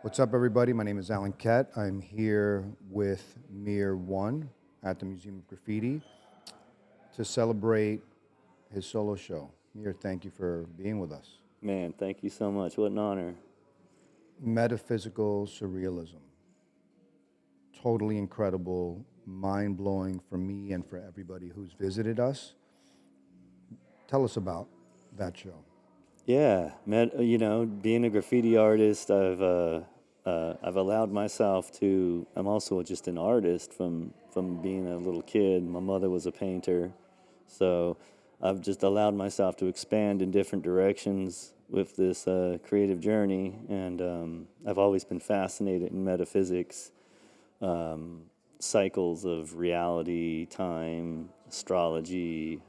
What's up, everybody? My name is Alan Ket. I'm here with Mear One at the Museum of Graffiti to celebrate his solo show. Mear, thank you for being with us. Man, thank you so much. What an honor. Metaphysical surrealism. Totally incredible, mind blowing for me and for everybody who's visited us. Tell us about that show. Yeah, being a graffiti artist, I've allowed myself to. I'm also just an artist from being a little kid. My mother was a painter, so I've just allowed myself to expand in different directions with this creative journey, and I've always been fascinated in metaphysics, cycles of reality, time, astrology,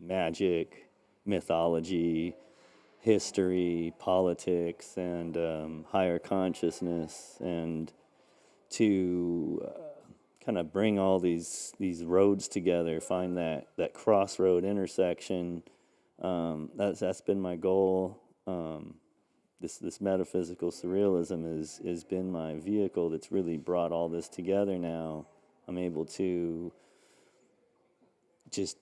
magic, mythology, history, politics, and higher consciousness, and to kind of bring all these roads together, find that crossroad intersection. That's been my goal. This metaphysical surrealism has been my vehicle that's really brought all this together. Now I'm able to just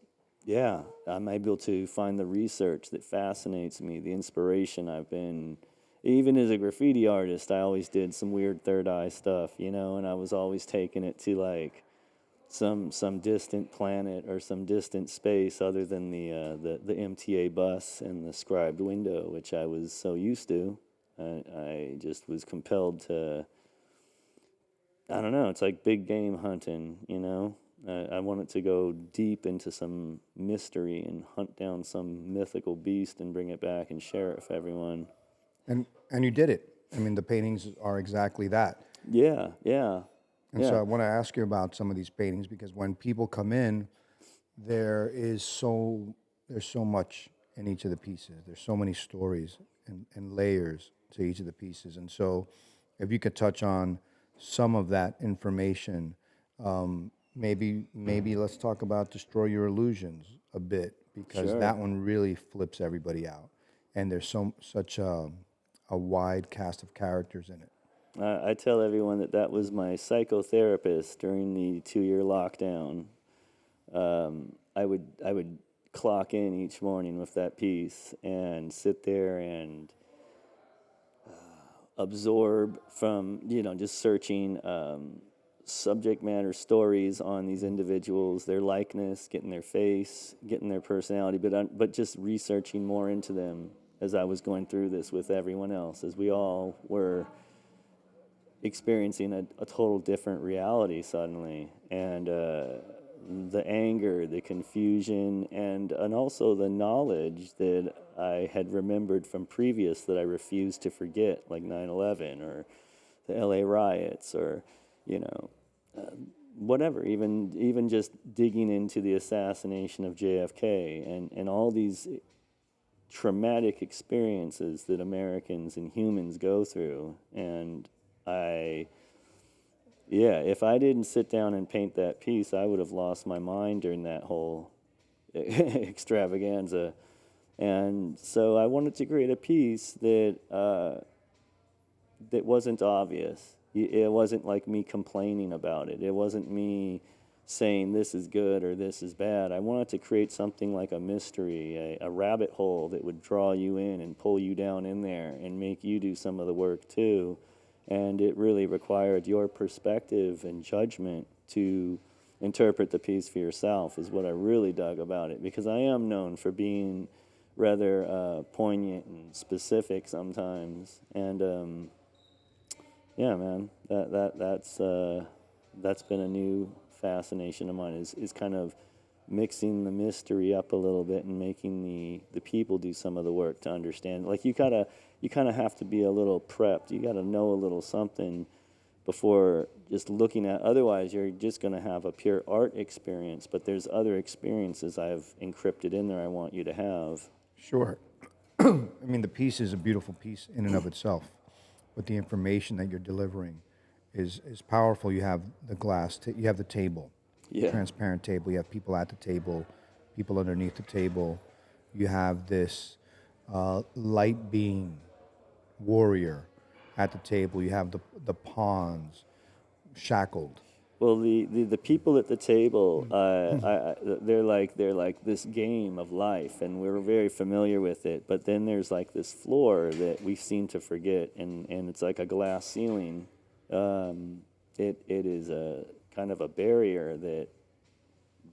I'm able to find the research that fascinates me, the inspiration. I've been, even as a graffiti artist, I always did some weird third eye stuff, and I was always taking it to like some distant planet or some distant space other than the MTA bus and the scribed window, which I was so used to. I just was compelled to, I don't know, it's like big game hunting. I wanted to go deep into some mystery and hunt down some mythical beast and bring it back and share it with everyone. And you did it. I mean, the paintings are exactly that. Yeah, yeah, And so yeah. I want to ask you about some of these paintings because when people come in, there's so much in each of the pieces. There's so many stories and layers to each of the pieces. And so if you could touch on some of that information, maybe let's talk about Destroy Your Illusions a bit because Sure. that one really flips everybody out. And there's such a wide cast of characters in it. I tell everyone that was my psychotherapist during the 2-year lockdown. I would clock in each morning with that piece and sit there and absorb from just searching subject matter stories on these individuals, their likeness, getting their face, getting their personality, but just researching more into them as I was going through this with everyone else, as we all were experiencing a total different reality suddenly, and the anger, the confusion, and also the knowledge that I had remembered from previous that I refused to forget, like 9/11 or the LA riots, or you know whatever, even just digging into the assassination of JFK and all these traumatic experiences that Americans and humans go through. And I, yeah, if I didn't sit down and paint that piece, I would have lost my mind during that whole extravaganza. And so I wanted to create a piece that wasn't obvious. It wasn't like me complaining about it. It wasn't me saying this is good or this is bad. I wanted to create something like a mystery, a rabbit hole that would draw you in and pull you down in there and make you do some of the work too. And it really required your perspective and judgment to interpret the piece for yourself, is what I really dug about it, because I am known for being rather poignant and specific sometimes. And yeah, man, that's been a new fascination of mine, is kind of mixing the mystery up a little bit and making the people do some of the work to understand. Like you kind of have to be a little prepped. You got to know a little something before just looking at. Otherwise, you're just going to have a pure art experience. But there's other experiences I've encrypted in there I want you to have. Sure. I mean, the piece is a beautiful piece in and of itself, but the information that you're delivering is powerful. You have the you have the table, Yeah. transparent table. You have people at the table, people underneath the table. You have this light being warrior at the table. You have the pawns shackled. Well, the people at the table, they're like this game of life, and we're very familiar with it. But then there's like this floor that we seem to forget, and it's like a glass ceiling. It is a kind of a barrier that,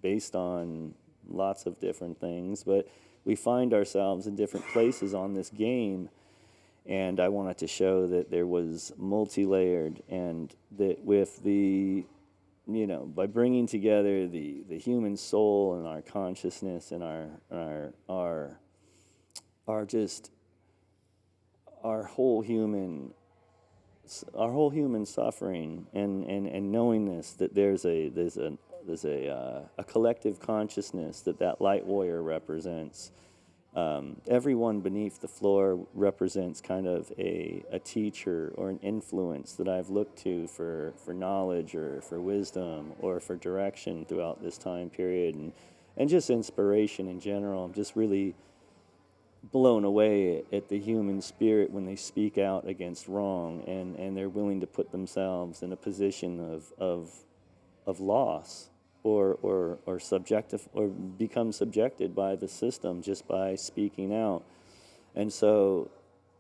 based on lots of different things, but we find ourselves in different places on this game. And I wanted to show that there was multi-layered, and that with by bringing together the human soul and our consciousness and our just our whole human suffering, and knowing this, that there's a collective consciousness that light warrior represents. Everyone beneath the floor represents kind of a teacher or an influence that I've looked to for knowledge or for wisdom or for direction throughout this time period, and just inspiration in general. I'm just really blown away at the human spirit when they speak out against wrong, and they're willing to put themselves in a position of loss, or subjective, or become subjected by the system just by speaking out. And so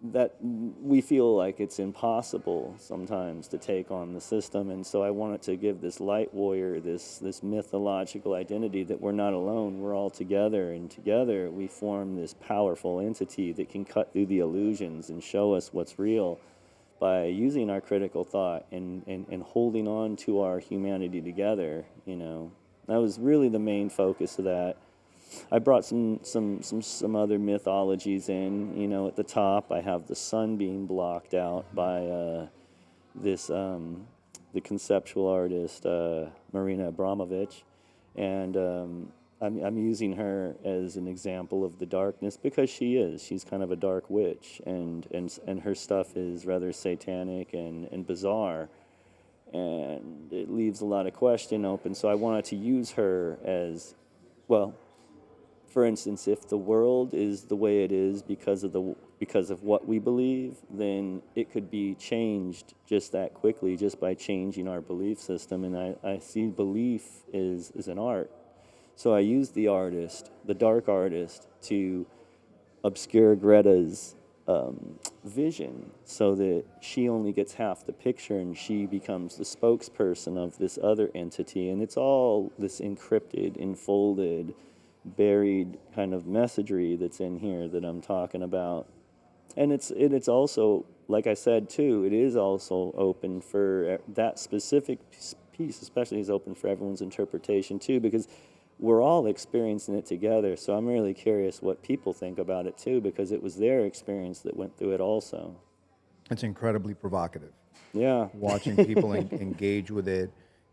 that we feel like it's impossible sometimes to take on the system. And so I wanted to give this light warrior this mythological identity that we're not alone, we're all together, and together we form this powerful entity that can cut through the illusions and show us what's real, by using our critical thought and holding on to our humanity together. That was really the main focus of that. I brought some other mythologies in. At the top, I have the sun being blocked out by the conceptual artist Marina Abramovich, and I'm using her as an example of the darkness, because she's kind of a dark witch, and her stuff is rather satanic and bizarre, and it leaves a lot of question open. So I wanted to use her as, well, for instance, if the world is the way it is because of what we believe, then it could be changed just that quickly, just by changing our belief system. And I see belief is an art. So I used the dark artist, to obscure Greta's vision, so that she only gets half the picture, and she becomes the spokesperson of this other entity. And it's all this encrypted, enfolded, buried kind of messagery that's in here that I'm talking about. And it's also, like I said too, it is also open for that specific piece, especially is open for everyone's interpretation too, because we're all experiencing it together. So I'm really curious what people think about it too, because it was their experience that went through it also. It's incredibly provocative. Yeah. Watching people engage with it,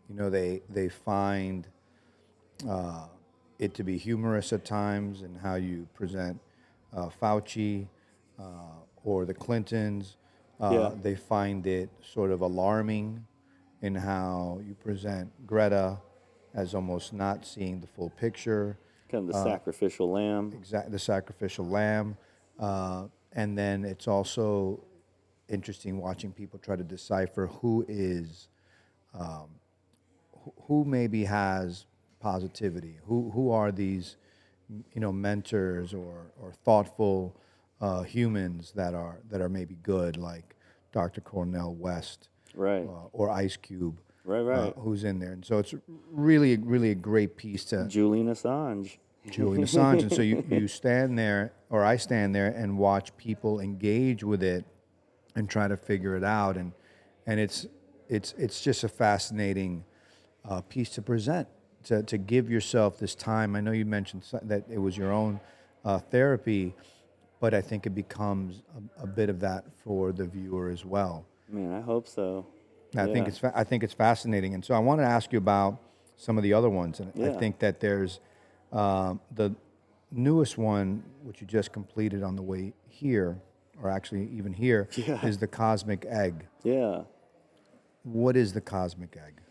they find it to be humorous at times, and how you present Fauci or the Clintons. Yeah. They find it sort of alarming in how you present Greta as almost not seeing the full picture. Kind of the sacrificial lamb. The sacrificial lamb. And then it's also interesting watching people try to decipher who maybe has positivity, who are these, mentors or thoughtful humans that are maybe good, like Dr. Cornel West, Right. Or Ice Cube. Right. Who's in there. And so it's really, really a great piece to Julian Assange. Julian Assange. And so you stand there, or I stand there, and watch people engage with it and try to figure it out. And it's just a fascinating piece to present, to give yourself this time. I know you mentioned that it was your own therapy, but I think it becomes a bit of that for the viewer as well. Man, I hope so. I think it's fascinating, and so I want to ask you about some of the other ones. And I Yeah. think that there's the newest one, which you just completed on the way here, or actually even here, Yeah. is the cosmic egg. Yeah. What is the cosmic egg?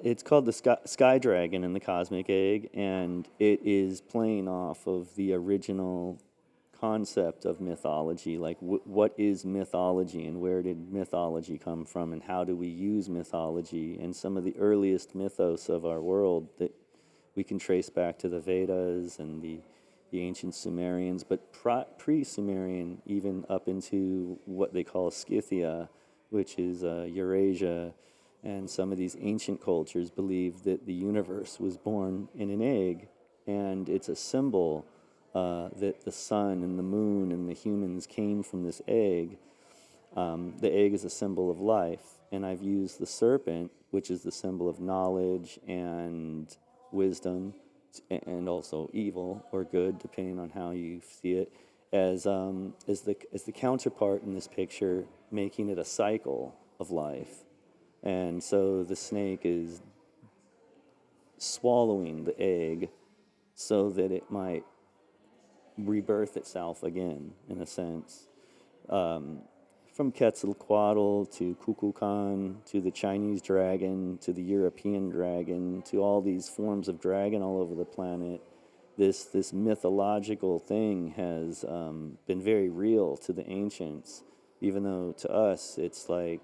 It's called the Sky Dragon and the Cosmic Egg, and it is playing off of the original concept of mythology, like what is mythology and where did mythology come from and how do we use mythology, and some of the earliest mythos of our world that we can trace back to the Vedas and the ancient Sumerians, but pre-Sumerian, even up into what they call Scythia, which is Eurasia, and some of these ancient cultures believe that the universe was born in an egg, and it's a symbol that the sun and the moon and the humans came from this egg. The egg is a symbol of life, and I've used the serpent, which is the symbol of knowledge and wisdom, and also evil or good, depending on how you see it, as the counterpart in this picture, making it a cycle of life. And so the snake is swallowing the egg so that it might rebirth itself again, in a sense. From Quetzalcoatl to Kukulkan to the Chinese dragon to the European dragon to all these forms of dragon all over the planet, this mythological thing has been very real to the ancients, even though to us it's like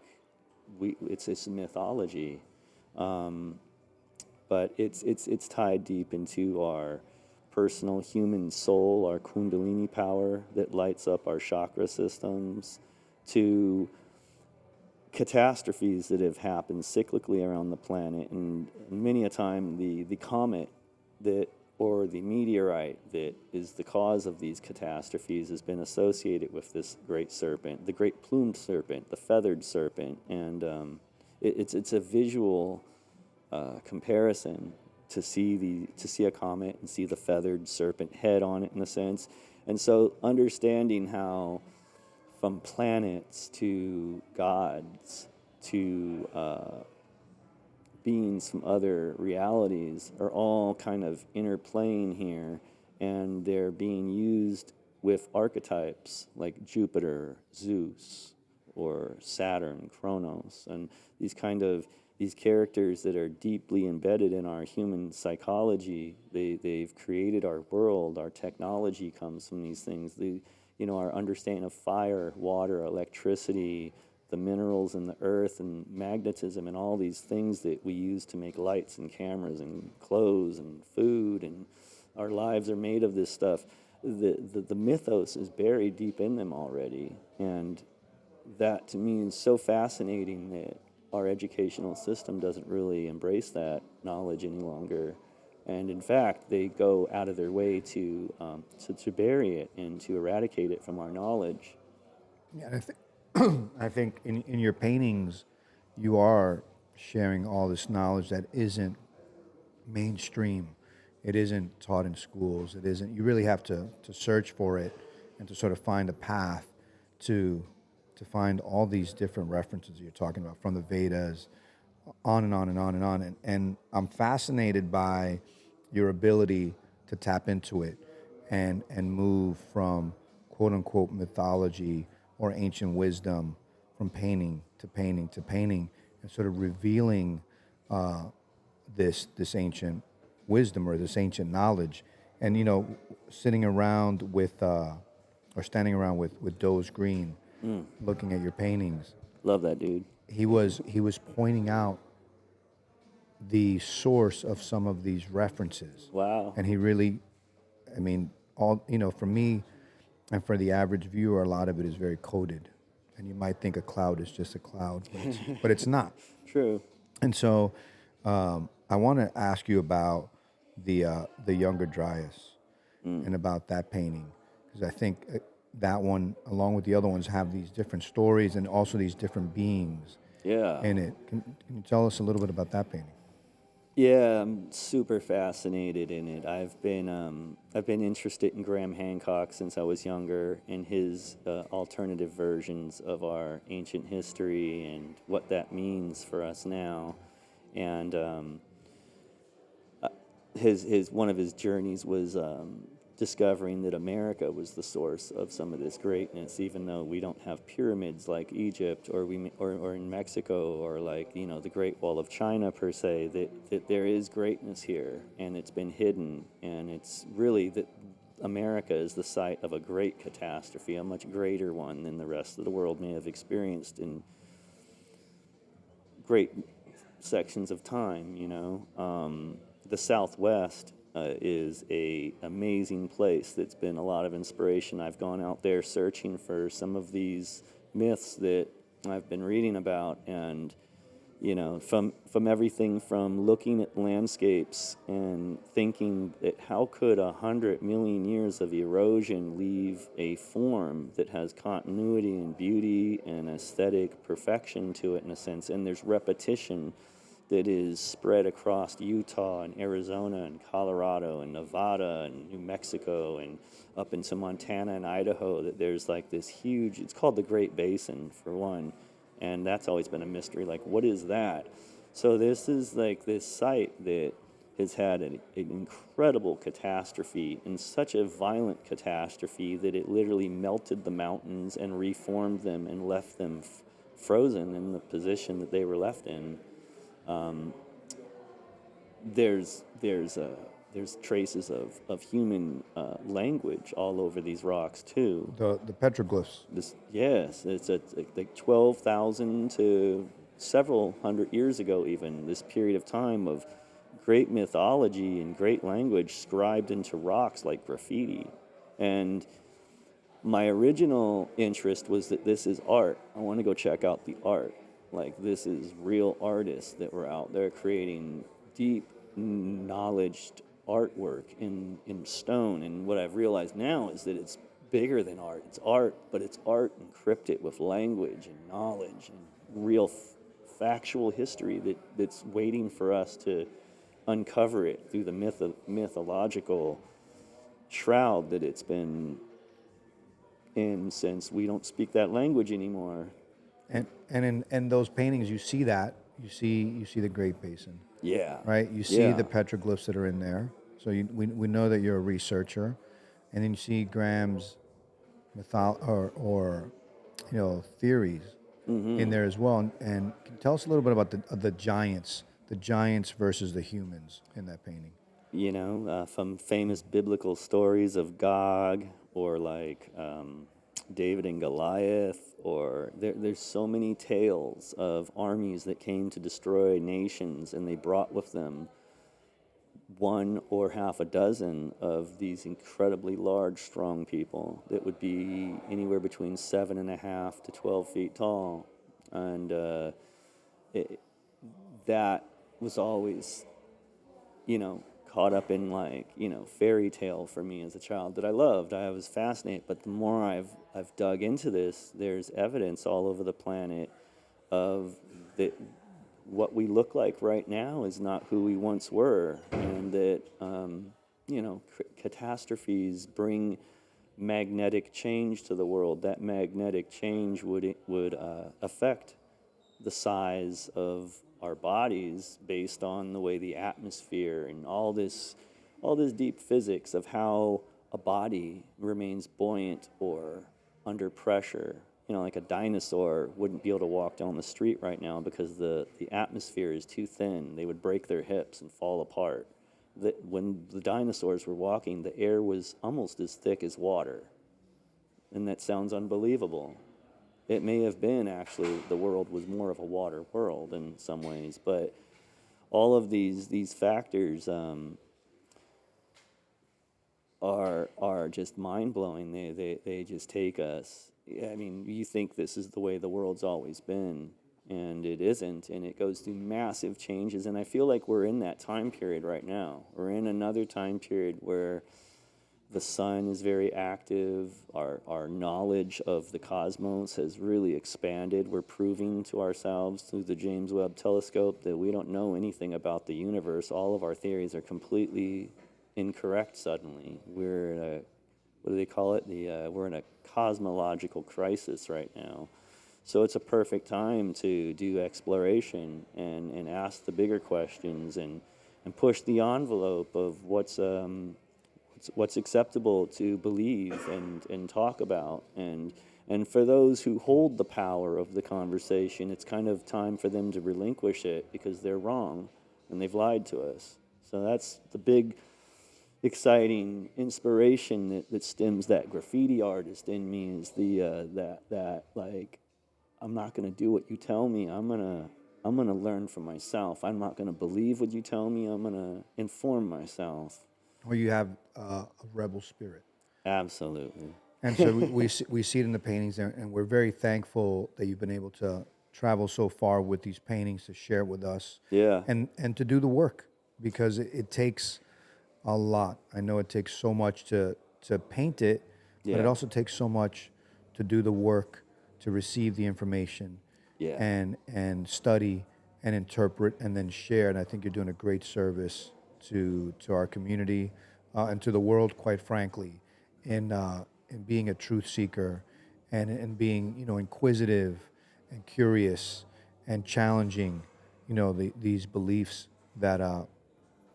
it's mythology, but it's tied deep into our personal human soul, our kundalini power that lights up our chakra systems, to catastrophes that have happened cyclically around the planet. And many a time the comet that or the meteorite that is the cause of these catastrophes has been associated with this great serpent, the great plumed serpent, the feathered serpent. And it's a visual comparison to see a comet and see the feathered serpent head on it, in a sense. And so understanding how from planets to gods to beings from other realities are all kind of interplaying here, and they're being used with archetypes like Jupiter, Zeus, or Saturn, Kronos, and these characters that are deeply embedded in our human psychology. They've created our world. Our technology comes from these things. Our understanding of fire, water, electricity, the minerals in the earth, and magnetism, and all these things that we use to make lights and cameras and clothes and food, and our lives are made of this stuff. The mythos is buried deep in them already, and that to me is so fascinating that our educational system doesn't really embrace that knowledge any longer. And in fact, they go out of their way to bury it and to eradicate it from our knowledge. Yeah, I think in your paintings, you are sharing all this knowledge that isn't mainstream. It isn't taught in schools. It isn't. You really have to search for it and to sort of find a path to find all these different references you're talking about, from the Vedas, on and on and on and on. And I'm fascinated by your ability to tap into it and move from quote unquote mythology or ancient wisdom, from painting to painting to painting, and sort of revealing this ancient wisdom or this ancient knowledge. And sitting around with or standing around with Doe's Green, looking at your paintings, Love that dude. he was pointing out the source of some of these references. Wow. And he really, I mean, for me and for the average viewer, a lot of it is very coded. And you might think a cloud is just a cloud, but it's not. True. And so I want to ask you about the Younger Dryas and about that painting, because I think that one, along with the other ones, have these different stories and also these different beings Yeah. in it. Can you tell us a little bit about that painting? Yeah, I'm super fascinated in it. I've been interested in Graham Hancock since I was younger, and his alternative versions of our ancient history and what that means for us now. And his one of his journeys was discovering that America was the source of some of this greatness, even though we don't have pyramids like Egypt or in Mexico, or like the Great Wall of China per se. That there is greatness here, and it's been hidden, and it's really America is the site of a great catastrophe, a much greater one than the rest of the world may have experienced in great sections of time. The Southwest is a amazing place that's been a lot of inspiration. I've gone out there searching for some of these myths that I've been reading about, and from everything from looking at landscapes and thinking that how could 100 million years of erosion leave a form that has continuity and beauty and aesthetic perfection to it, in a sense, and there's repetition that is spread across Utah and Arizona and Colorado and Nevada and New Mexico and up into Montana and Idaho, that there's like this huge, it's called the Great Basin for one, and that's always been a mystery, like what is that? So this is like this site that has had an incredible catastrophe, and such a violent catastrophe that it literally melted the mountains and reformed them and left them frozen in the position that they were left in. There's traces of human language all over these rocks too. The petroglyphs. It's like 12,000 to several hundred years ago, even this period of time of great mythology and great language scribed into rocks like graffiti. And my original interest was that this is art. I want to go check out the art. Like, this is real artists that were out there creating deep, knowledged artwork in stone. And what I've realized now is that it's bigger than art. It's art, but it's art encrypted with language and knowledge and real factual history that's waiting for us to uncover it through the mythological shroud that it's been in, since we don't speak that language anymore. And in those paintings, you see that. You see the Great Basin. Yeah. Right? You see the petroglyphs that are in there. So we know that you're a researcher. And then you see Graham's theories in there as well. And tell us a little bit about the giants versus the humans in that painting. From famous biblical stories of Gog, or like David and Goliath, or there's so many tales of armies that came to destroy nations, and they brought with them one or half a dozen of these incredibly large, strong people that would be anywhere between 7.5 to 12 feet tall. And that was always, caught up in fairy tale for me as a child that I loved. I was fascinated, but the more I've dug into this, there's evidence all over the planet of that what we look like right now is not who we once were, and that catastrophes bring magnetic change to the world. That magnetic change would affect the size of our bodies based on the way the atmosphere and all this deep physics of how a body remains buoyant or under pressure. Like a dinosaur wouldn't be able to walk down the street right now because the atmosphere is too thin. They would break their hips and fall apart. When the dinosaurs were walking, the air was almost as thick as water. And that sounds unbelievable. It may have been, actually, the world was more of a water world in some ways, but all of these factors are just mind-blowing. They just take us. I mean, you think this is the way the world's always been, and it isn't, and it goes through massive changes, and I feel like we're in that time period right now. We're in another time period where the sun is very active. Our knowledge of the cosmos has really expanded. We're proving to ourselves through the James Webb Telescope that we don't know anything about the universe. All of our theories are completely incorrect suddenly. We're in a, what do they call it? We're in a cosmological crisis right now. So it's a perfect time to do exploration and ask the bigger questions and push the envelope of what's acceptable to believe and talk about. And for those who hold the power of the conversation, it's kind of time for them to relinquish it because they're wrong and they've lied to us. So that's the big exciting inspiration that stems that graffiti artist in me is that like I'm not gonna do what you tell me. I'm gonna learn for myself. I'm not gonna believe what you tell me. I'm gonna inform myself. Or you have a rebel spirit. Absolutely. And so we see it in the paintings, and we're very thankful that you've been able to travel so far with these paintings to share it with us, Yeah. and to do the work, because it takes a lot. I know it takes so much to paint it, but it Yeah. also takes so much to do the work, to receive the information, Yeah. and study and interpret and then share. And I think you're doing a great service to our community, and to the world, quite frankly, in being a truth seeker, and being, inquisitive and curious and challenging, these beliefs that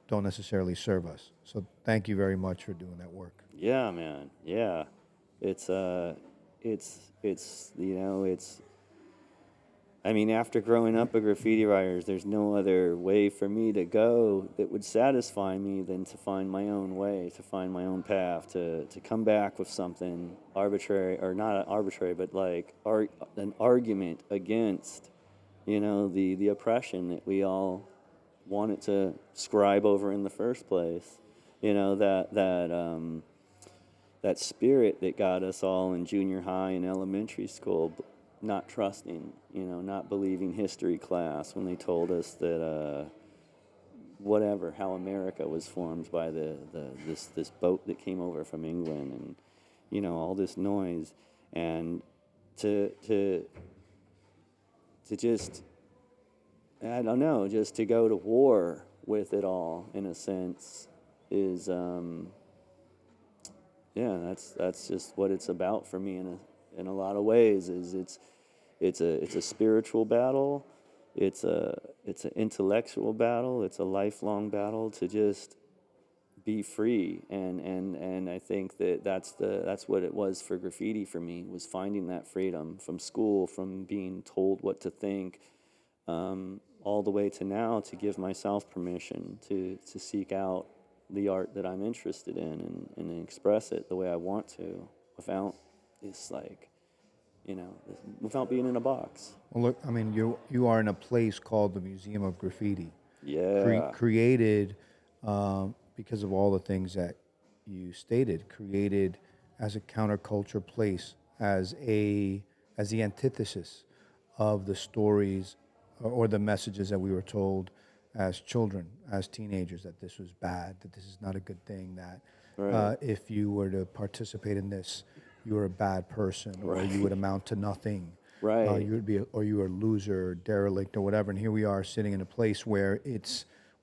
don't necessarily serve us. So thank you very much for doing that work. Yeah, man. Yeah. It's it's it's I mean, after growing up a graffiti writer, there's no other way for me to go that would satisfy me than to find my own way, to find my own path, to come back with something arbitrary, or not arbitrary, but like an argument against, the oppression that we all wanted to scribe over in the first place. That spirit that got us all in junior high and elementary school, not trusting, not believing history class when they told us that whatever, how America was formed by this boat that came over from England, and all this noise, and to to to just, I don't know, just to go to war with it all in a sense is yeah, that's just what it's about for me in a lot of ways. Is it's a spiritual battle, it's an intellectual battle, it's a lifelong battle to just be free, and I think that's what it was for graffiti for me, was finding that freedom from school, from being told what to think, all the way to now to give myself permission to seek out the art that I'm interested in, and express it the way I want to, without this like, without being in a box. Well, look, I mean, you are in a place called the Museum of Graffiti, Yeah. created because of all the things that you stated, created as a counterculture place, as the antithesis of the stories, or the messages that we were told as children, as teenagers, that this was bad, that this is not a good thing, that Right. if you were to participate in this, you were a bad person, or you would amount to nothing. Right. You would be, or you were a loser, derelict, or whatever. And here we are sitting in a place where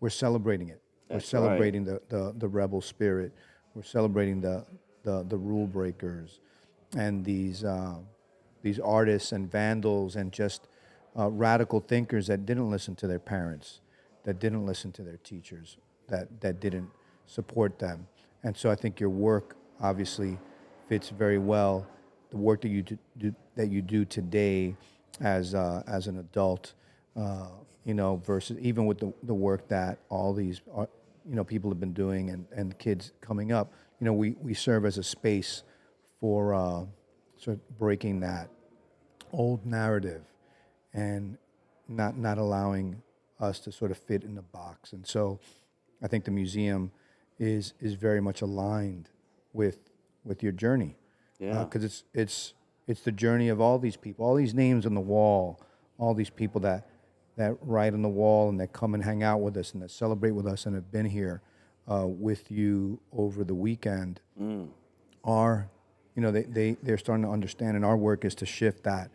we're celebrating it. We're That's right. celebrating the rebel spirit. We're celebrating the rule breakers, and these artists and vandals, and just radical thinkers that didn't listen to their parents, that didn't listen to their teachers, that didn't support them. And so I think your work obviously fits very well. The work that you do today as an adult, versus even with the work that all these people have been doing, and kids coming up. We serve as a space for sort of breaking that old narrative, and not allowing us to sort of fit in a box. And so I think the museum is very much aligned with your journey, Yeah. because it's the journey of all these people, all these names on the wall, all these people that write on the wall, and that come and hang out with us, and that celebrate with us, and have been here with you over the weekend, are, they're starting to understand. And our work is to shift that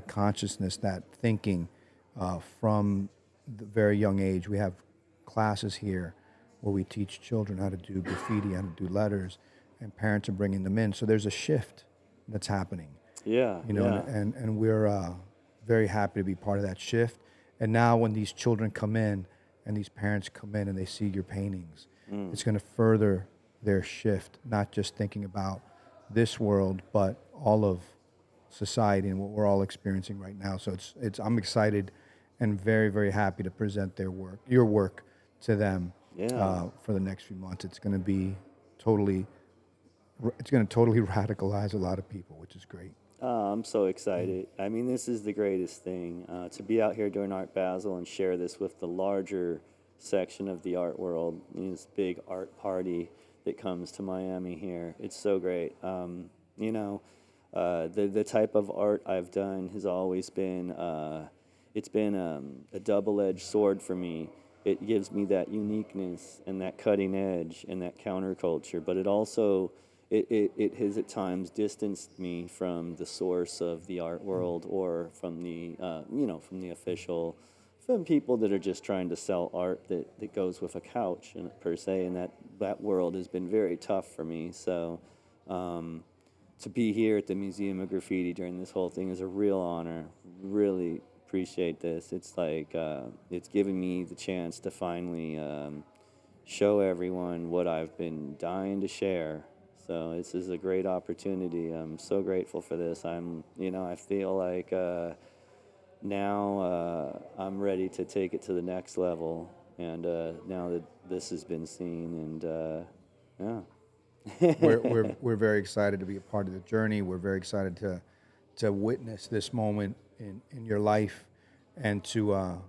consciousness, that thinking, from the very young age. We have classes here where we teach children how to do graffiti, how to do letters, and parents are bringing them in. So there's a shift that's happening, Yeah. Yeah. and we're very happy to be part of that shift. And now when these children come in, and these parents come in, and they see your paintings, it's going to further their shift, not just thinking about this world, but all of society and what we're all experiencing right now. So I'm excited and very, very happy to present your work to them. Yeah. for the next few months. It's going to be totally, it's going to totally radicalize a lot of people, which is great. Oh, I'm so excited. I mean, this is the greatest thing to be out here doing Art Basel and share this with the larger section of the art world. This big art party that comes to Miami here. It's so great. You know, the type of art I've done has always been it's been a double-edged sword for me. It gives me that uniqueness and that cutting edge and that counterculture, but it also it has at times distanced me from the source of the art world or from the from the official, from people that are just trying to sell art that goes with a couch and per se, and that world has been very tough for me. So to be here at the Museum of Graffiti during this whole thing is a real honor. Really appreciate this. It's like it's giving me the chance to finally show everyone what I've been dying to share. So this is a great opportunity. I'm so grateful for this. I feel like now I'm ready to take it to the next level. And now that this has been seen, and yeah. We're very excited to be a part of the journey. We're very excited to witness this moment in your life, and to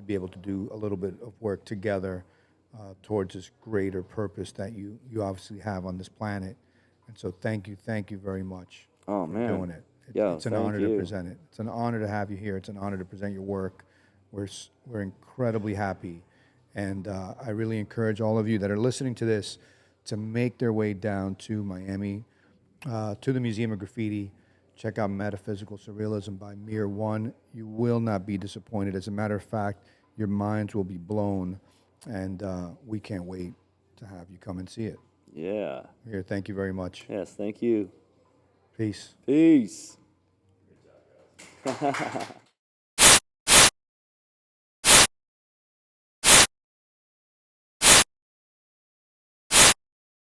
be able to do a little bit of work together towards this greater purpose that you obviously have on this planet. And so thank you very much Oh for man. doing it. Yo, It's an thank honor you. to present it. It's an honor to have you here. It's an honor to present your work. We're incredibly happy, and I really encourage all of you that are listening to this to make their way down to Miami, to the Museum of Graffiti. Check out Metaphysical Surrealism by Mear One. You will not be disappointed. As a matter of fact, your minds will be blown, and we can't wait to have you come and see it. Yeah. Here, thank you very much. Yes, thank you. Peace. Peace.